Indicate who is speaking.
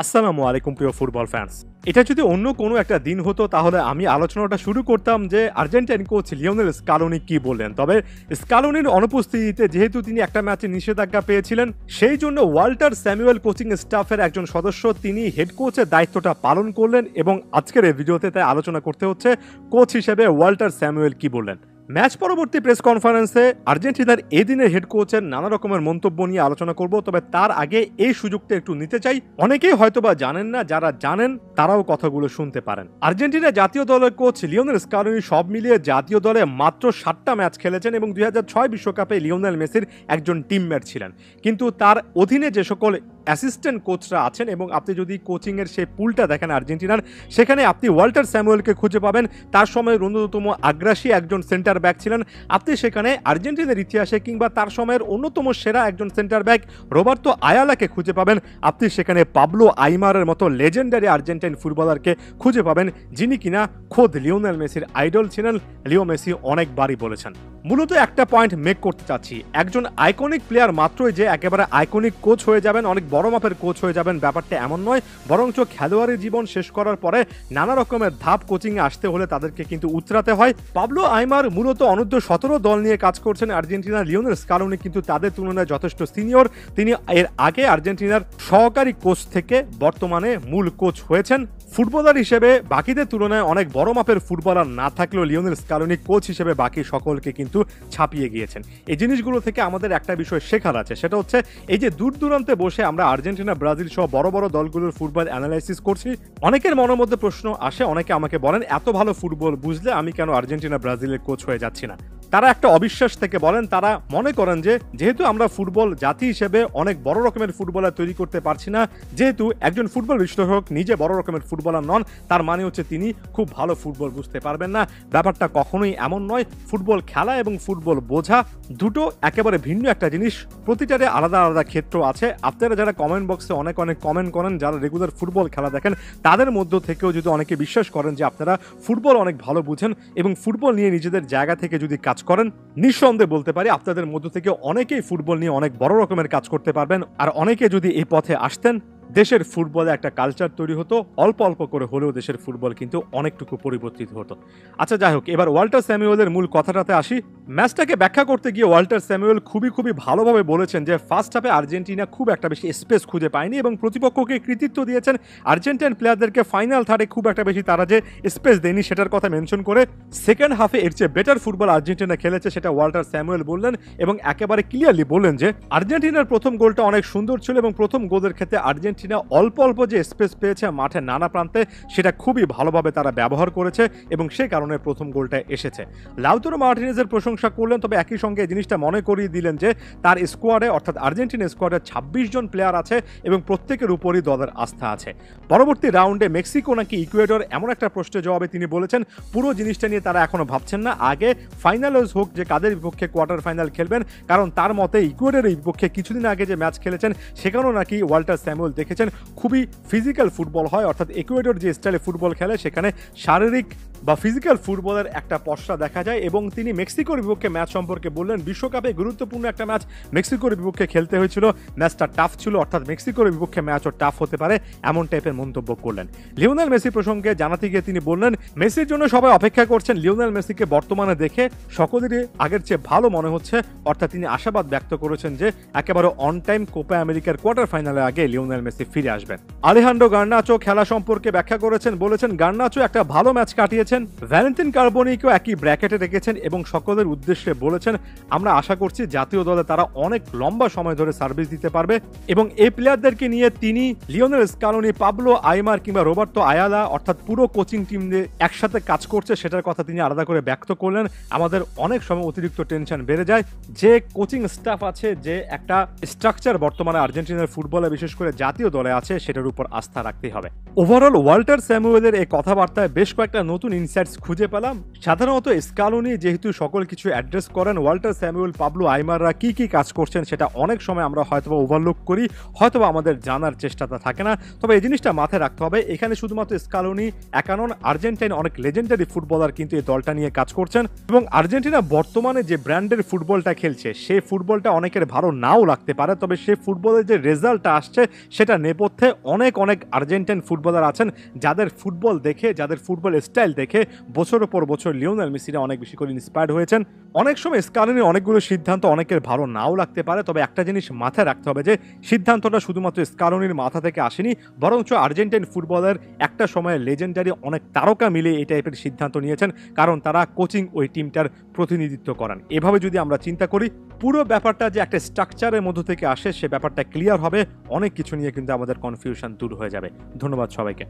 Speaker 1: আসসালামু আলাইকুম প্রিয় ফুটবল ফ্যান্স। এটা যদি অন্য কোনো একটা দিন হতো তাহলে আমি আলোচনাটা শুরু করতাম যে আর্জেন্টাইন কোচ লিওনেল স্কালোনি কি বললেন। তবে স্কালোনির অনুপস্থিতিতে যেহেতু তিনি একটা ম্যাচে নিষেধাজ্ঞা পেয়েছিলেন, সেই জন্য ওয়াল্টার স্যামুয়েল কোচিং স্টাফের একজন সদস্য তিনি হেড কোচের দায়িত্বটা পালন করলেন এবং আজকের এই ভিডিওতে তাই আলোচনা করতে হচ্ছে কোচ হিসেবে ওয়াল্টার স্যামুয়েল কি বললেন। ম্যাচ পরবর্তী প্রেস কনফারেন্সে আর্জেন্টিনার এদিনের হেড কোচের নানা রকমের মন্তব্য নিয়ে আলোচনা করব। তবে তার আগে এই সুযোগটা একটু নিতে চাই। অনেকেই হয়তোবা জানেন না, যারা জানেন তারাও কথাগুলো শুনতে পারেন। আর্জেন্টিনা জাতীয় দলের কোচ লিওনেল স্কালোনি সব মিলিয়ে জাতীয় দলে মাত্র 7টা ম্যাচ খেলেছেন এবং 2006 বিশ্বকাপে লিওনেল মেসির একজন টিমমেট ছিলেন। কিন্তু তার অধীনে যে সকল অ্যাসিস্ট্যান্ট কোচরা আছেন এবং আপনি যদি কোচিংয়ের সেই পুলটা দেখেন আর্জেন্টিনার, সেখানে আপনি ওয়াল্টার স্যামুয়েলকে খুঁজে পাবেন। তার সময়ের অন্যতম আগ্রাসী একজন সেন্টার ব্যাক ছিলেন। আপনি সেখানে আর্জেন্টিনার ইতিহাসে কিংবা তার সময়ের অন্যতম সেরা একজন সেন্টার ব্যাক রবার্তো আয়ালাকে খুঁজে পাবেন। আপনি সেখানে পাবলো আইমারের মতো লেজেন্ডারি আর্জেন্টাইন ফুটবলারকে খুঁজে পাবেন, যিনি কিনা খোদ লিওনেল মেসির আইডল ছিলেন। লিও মেসি অনেকবারই বলেছেন। মূলত একটা পয়েন্ট মেক করতে চাচ্ছি, একজন আইকনিক প্লেয়ার মাত্রই যে একেবারে আইকনিক কোচ হয়ে যাবেন, অনেক বড় মাপের কোচ হয়ে যাবেন, ব্যাপারটা এমন নয়। বরঞ্চ খেলোয়াড়ি জীবন শেষ করার পরে নানা রকমের ধাপ কোচিংয়ে আসতে হলে তাদেরকে কিন্তু উতরাতে হয়। পাবলো আইমার মূলত অনূর্ধ্ব 17 দল নিয়ে কাজ করছেন আর্জেন্টিনা। লিওনেল স্কালোনি কিন্তু তাদের তুলনায় যথেষ্ট সিনিয়র। তিনি এর আগে আর্জেন্টিনার সহকারী কোচ থেকে বর্তমানে মূল কোচ হয়েছেন। ফুটবলার হিসেবে বাকিদের তুলনায় অনেক বড় মাপের ফুটবলার না থাকলেও লিওনেল স্কালোনি কোচ হিসেবে বাকি সকলকে কিন্তু ছাপিয়ে গিয়েছেন। এই জিনিসগুলো থেকে আমাদের একটা বিষয় শেখার আছে, সেটা হচ্ছে এই যে দূর দূরান্তে বসে আমরা আর্জেন্টিনা, ব্রাজিল সহ বড় বড় দলগুলোর ফুটবল অ্যানালাইসিস করছি, অনেকের মনের মধ্যে প্রশ্ন আসে, অনেকে আমাকে বলেন এত ভালো ফুটবল বুঝলে আমি কেন আর্জেন্টিনা ব্রাজিলের কোচ হয়ে যাচ্ছি না। তারা একটা অবিশ্বাস থেকে বলেন, তারা মনে করেন যে যেহেতু আমরা ফুটবল জাতি হিসেবে অনেক বড় রকমের ফুটবলার তৈরি করতে পারছি না, যেহেতু একজন ফুটবল বিশ্লেষক নিজে বড় রকমের ফুটবলার নন, তার মানে হচ্ছে তিনি খুব ভালো ফুটবল বুঝতে পারবেন না। ব্যাপারটা কখনোই এমন নয়। ফুটবল খেলা এবং ফুটবল বোঝা দুটো একেবারে ভিন্ন একটা জিনিস। প্রতিটারে আলাদা আলাদা ক্ষেত্র আছে। আপনারা যারা কমেন্ট বক্সে অনেক কমেন্ট করেন, যারা রেগুলার ফুটবল খেলা দেখেন, তাদের মধ্য থেকেও যদি অনেকে বিশ্বাস করেন যে আপনারা ফুটবল অনেক ভালো বুঝেন এবং ফুটবল নিয়ে নিজেদের জায়গা থেকে যদি কাজ করেন, নিঃসন্দেহে বলতে পারি আপনাদের মধ্য থেকে অনেকেই ফুটবল নিয়ে অনেক বড় রকমের কাজ করতে পারবেন। আর অনেকে যদি এই পথে আসতেন, দেশের ফুটবলে একটা কালচার তৈরি হতো, অল্প অল্প করে হলেও দেশের ফুটবল কিন্তু অনেকটুকু পরিবর্তিত হতো। আচ্ছা, যাই হোক, এবার ওয়াল্টার স্যামুয়েলের মূল কথাটাতে আসি। ম্যাচটাকে ব্যাখ্যা করতে গিয়ে ওয়াল্টার স্যামুয়েল খুবই ভালোভাবে বলেছেন যে ফার্স্ট হাফে আর্জেন্টিনা খুব একটা বেশি স্পেস খুঁজে পায়নি এবং প্রতিপক্ষকে কৃতিত্ব দিয়েছেন। আর্জেন্টাইন প্লেয়ারদেরকে ফাইনাল থার্ডে খুব একটা বেশি তারা যে স্পেস দেয়নি সেটার কথা মেনশন করে সেকেন্ড হাফে এর চেয়ে বেটার ফুটবল আর্জেন্টিনা খেলেছে, সেটা ওয়াল্টার স্যামুয়েল বললেন এবং একেবারে ক্লিয়ারলি বললেন যে আর্জেন্টিনার প্রথম গোলটা অনেক সুন্দর ছিল এবং প্রথম গোলের ক্ষেত্রে আর্জেন্টিনা অল্প যে স্পেস পেয়েছে মাঠের নানা প্রান্তে, সেটা খুবই ভালোভাবে তারা ব্যবহার করেছে এবং সে কারণে প্রথম গোলটা এসেছে। লাউতারো মার্টিনেজের প্রশংসা করলেন, তবে একই সঙ্গে এই জিনিসটা মনে করিয়ে দিলেন যে তার স্কোয়াডে অর্থাৎ আর্জেন্টিনা স্কোয়াডে 26 জন প্লেয়ার আছে এবং প্রত্যেকের উপরই দলের আস্থা আছে। পরবর্তী রাউন্ডে মেক্সিকো নাকি ইকুয়েডর, এমন একটা প্রশ্নের জবাবে তিনি বলেছেন পুরো জিনিসটা নিয়ে তারা এখনো ভাবছেন না, আগে ফাইনালস হোক যে কাদের বিপক্ষে কোয়ার্টার ফাইনাল খেলবেন। কারণ তার মতে ইকুয়েডরের বিপক্ষে কিছুদিন আগে যে ম্যাচ খেলেছেন সেখানেও নাকি ওয়াল্টার স্যামুয়েল দেখেছেন খুবই ফিজিক্যাল ফুটবল হয়, অর্থাৎ ইকুয়েডর যে স্টাইলে ফুটবল খেলে সেখানে শারীরিক বা ফিজিক্যাল ফুটবলের একটা পসরা দেখা যায়। এবং তিনি মেক্সিকোর বিপক্ষে ম্যাচ সম্পর্কে বললেন, বিশ্বকাপে গুরুত্বপূর্ণ একটা ম্যাচ মেক্সিকোর বিপক্ষে খেলতে হয়েছিল, ম্যাচটা টাফ ছিল, অর্থাৎ মেক্সিকোর বিপক্ষে ম্যাচও টাফ হতে পারে, এমন টাইপের মন্তব্য করলেন। লিওনেল মেসি প্রসঙ্গে জানাতে গিয়ে তিনি বললেন, মেসির জন্য সবাই অপেক্ষা করছেন। লিওনেল মেসিকে বর্তমানে দেখে সকলেরই আগের চেয়ে ভালো মনে হচ্ছে, অর্থাৎ তিনি আশাবাদ ব্যক্ত করেছেন যে একেবারে অন টাইম কোপা আমেরিকার কোয়ার্টার ফাইনালের আগে লিওনেল মেসি ফিরে আসবেন। আলেহান্ড্রো গার্নাচো খেলা সম্পর্কে ব্যাখ্যা করেছেন, বলেছেন গার্নাচো একটা ভালো ম্যাচ কাটিয়েছেন, ভ্যালেন্টিন কার্বনিকেও একই ব্র্যাকেটে রেখেছেন এবং সকলের উদ্দেশ্যে বলেছেন আমরা আশা করছি জাতীয় দলে তারা অনেক লম্বা সময় ধরে সার্ভিস দিতে পারবে। এবং এই প্লেয়ারদেরকে নিয়ে তিনি লিওনেল স্কালোনি, পাবলো আইমার কিংবা রবার্তো আয়ালা অর্থাৎ পুরো কোচিং টিম নিয়ে একসাথে কাজ করছে সেটার কথা তিনি আলাদা করে ব্যক্ত করলেন। আমাদের অনেক সময় অতিরিক্ত টেনশন বেড়ে যায়, যে কোচিং স্টাফ আছে, যে একটা স্ট্রাকচার বর্তমানে আর্জেন্টিনার ফুটবলে বিশেষ করে জাতীয় দলে আছে, সেটার উপর আস্থা রাখতেই হবে। ওভারঅল ওয়াল্টার স্যামুয়েলের এই কথাবার্তায় বেশ কয়েকটা নতুন ইনসাইটস খুঁজে পেলাম। সাধারণত স্কালোনি যেহেতু সকল কিছু অ্যাড্রেস করেন, ওয়াল্টার স্যামুয়েল, পাবলো আইমাররা কি কি কাজ করছেন সেটা অনেক সময় আমরা হয়তোবা ওভারলুক করি, হয়তোবা আমাদের জানার চেষ্টাটা থাকে না। তবে এই জিনিসটা মাথায় রাখতে হবে, এখানে শুধুমাত্র স্কালোনি একা নন, আর্জেন্টাইন অনেক লেজেন্ডারি ফুটবলার কিন্তু এই দলটা নিয়ে কাজ করছেন। এবং আর্জেন্টিনা বর্তমানে যে ব্র্যান্ডের ফুটবলটা খেলছে সেই ফুটবলটা অনেকের ভালো নাও লাগতে পারে, তবে সেই ফুটবলের যে রেজাল্টটা আসছে সেটা নেপথ্যে অনেক অনেক আর্জেন্টাইন ফুটবলার আছেন যাদের ফুটবল দেখে, যাদের ফুটবল স্টাইল দেখে বছরের পর বছর লিওনেল মেসিরা অনেক বেশি করে ইন্সপায়ার্ড হয়েছেন। অনেক সময় স্কালোনির অনেকগুলো সিদ্ধান্ত অনেকের ভালো নাও লাগতে পারে, তবে একটা জিনিস মাথায় রাখতে হবে যে সিদ্ধান্তটা শুধুমাত্র স্কালোনির মাথা থেকে আসেনি, বরঞ্চ আর্জেন্টাইন ফুটবলের একটা সময়ে লেজেন্ডারি অনেক তারকা মিলে এই টাইপের সিদ্ধান্ত নিয়েছেন, কারণ তারা কোচিং ওই টিমটার প্রতিনিধিত্ব করেন। এভাবে যদি আমরা চিন্তা করি, পুরো ব্যাপারটা যে একটা স্ট্রাকচারের মধ্য থেকে আসে সে ব্যাপারটা ক্লিয়ার হবে, অনেক কিছু নিয়ে কিন্তু আমাদের কনফিউশন দূর হয়ে যাবে। ধন্যবাদ সবাইকে।